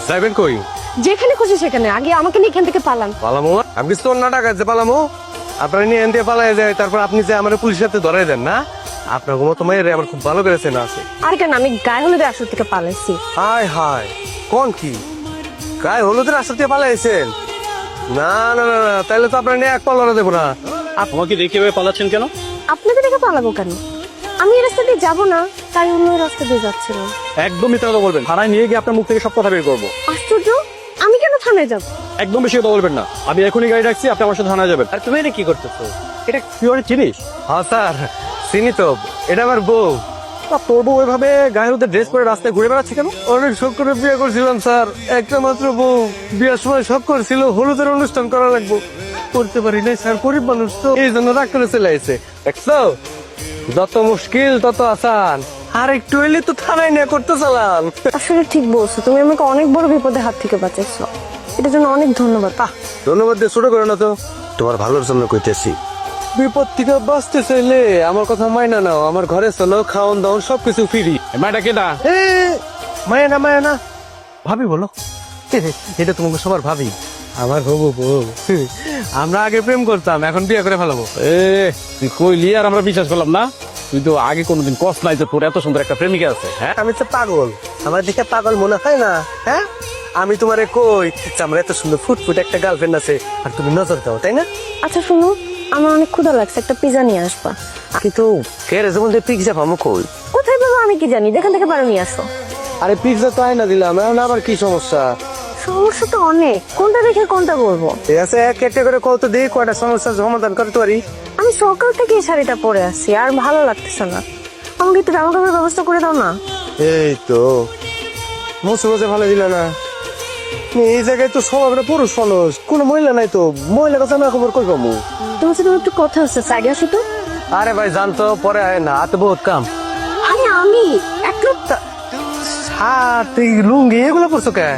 যাইবেন কই? যেখানে খুশি সেখানে, আগে আমাকে নিয়ে এখান থেকে পালান। পালামো? আমি কিছু তোর না টাকা যে পালামো? আপনার নিয়ে এনতে পালাই যায়, তারপর আপনি যে আমার পুলিশের সাথে ধরাই দেন না? আপনার মতো মায়ের আমার খুব ভালো করেছে না আছে। আর কেন, আমি গায়ে হলুদের আসর থেকে পালাইছি। হায় হায়, কোন কি গায়ে হলুদের আসর দিয়ে পালাইছেন? না না না না, তাহলে তো আপনার নিয়ে এক পাল্লা দেবো না। আমাকে দেখে এভাবে পালাচ্ছেন কেন? আপনাদের দেখে পালাবো কেন? আমি এই রাস্তা দিয়ে যাবো না, তাই অন্য রাস্তা দিয়ে যাচ্ছিলাম। একদম মিথ্যা কথা বলবেন, থানায় নিয়ে গিয়ে আপনার মুখ থেকে সব কথা বের করবো। আশ্চর্য, আমি কেন থানায় যাবো? একদম বেশি কথা বলবেন না, আমি এখনই গাড়ি রাখছি, আপনি আমার সাথে থানায় যাবেন। আর তুমি এটা কি করতেছো? এটা কি অনেক জিনিস? হ্যাঁ স্যার, চিনি তো, এটা আমার বউ। তোর বউ ওইভাবে গায়ের মধ্যে ড্রেস পরে রাস্তায় ঘুরে বেড়াচ্ছে কেন? অনেক শখ করে বিয়ে করছিলাম স্যার, একটা মাত্র বউ। বিয়ের সময় শখ করেছিল হলুদের অনুষ্ঠান করা লাগবো, করতে পারি নাই স্যার, গরিব মানুষ তো, এই জন্য রাগ করে চলে আসছে। দেখছো, যত মুশকিল তত আসান। আর একটু এলে তো থানায় নিয়ে করতে চালাম। আসলে ঠিক বলছো, তুমি আমাকে অনেক বড় বিপদের হাত থেকে বাঁচাইছো, এটার জন্য অনেক ধন্যবাদ। ধন্যবাদ দিয়ে ছোট করে না তো, তোমার ভালোর জন্য কইতেছি। বিপদ থেকে বাঁচতে চাইলে আমার কথা মাইনা নাও, আমার ঘরে চলো, খাওয়ান দাওয়ান সবকিছু ফ্রি। মায়েটা কেনা? মায়া না মায়া না, ভাবি বলো। এটা তোমাকে সবার ভাবি, আমার হবু বউ। আমরা আগে প্রেম করতাম, এখন বিয়ে করে ফেলাবো। তুই কইলি আর আমরা বিশ্বাস করলাম না। তুই তো আগে কোনোদিন কষ্ট নাই যে তোর এত সুন্দর একটা প্রেমিকা আছে। হ্যাঁ, আমি তো পাগল, আমার দেখে পাগল মনে হয় না? হ্যাঁ, আমি তোমারে কই যে আমার এত সুন্দর ফুটফুট একটা গার্লফ্রেন্ড আছে, আর তুমি নজর দাও, তাই না? আচ্ছা শুনো, আমার অনেক ক্ষুধা লাগছে, একটা পিজা নিয়ে আসবা। কিন্তু কেরে যেমন পিজ্জা পাবো কই? কোথায় পাবো আমি কি জানি, যেখান থেকে পারো নিয়ে আসো। আরে পিজ্জা তো আয়না দিলাম, এখন আবার কি সমস্যা? সমস্যা তো অনেক, কোনটা দেখে কোনটা বলবো? ঠিক আছে, এক একটা করে কত দিই, কয়টা সমস্যার সমাধান করতে পারি। আমি সকাল থেকে এই শাড়িটা পরে আছি, আর ভালো লাগতেছে না, আমাকে একটু জামা কাপড়ের ব্যবস্থা করে দাও না। এই তো বসে বসে ভালো দিল না। এই জায়গায় তো সব আমরা পুরুষ মানুষ, কোনো মহিলা নাই তো, মহিলা কথা না খবর কই পাবো? তোমার সাথে আমার একটু কথা আছে, আগে আসো তো। আরে ভাই জানতো, পরে আয় না, হাতে বহুত কাম। আরে আমি এক হাত লুঙ্গি এগুলো পরছো কে?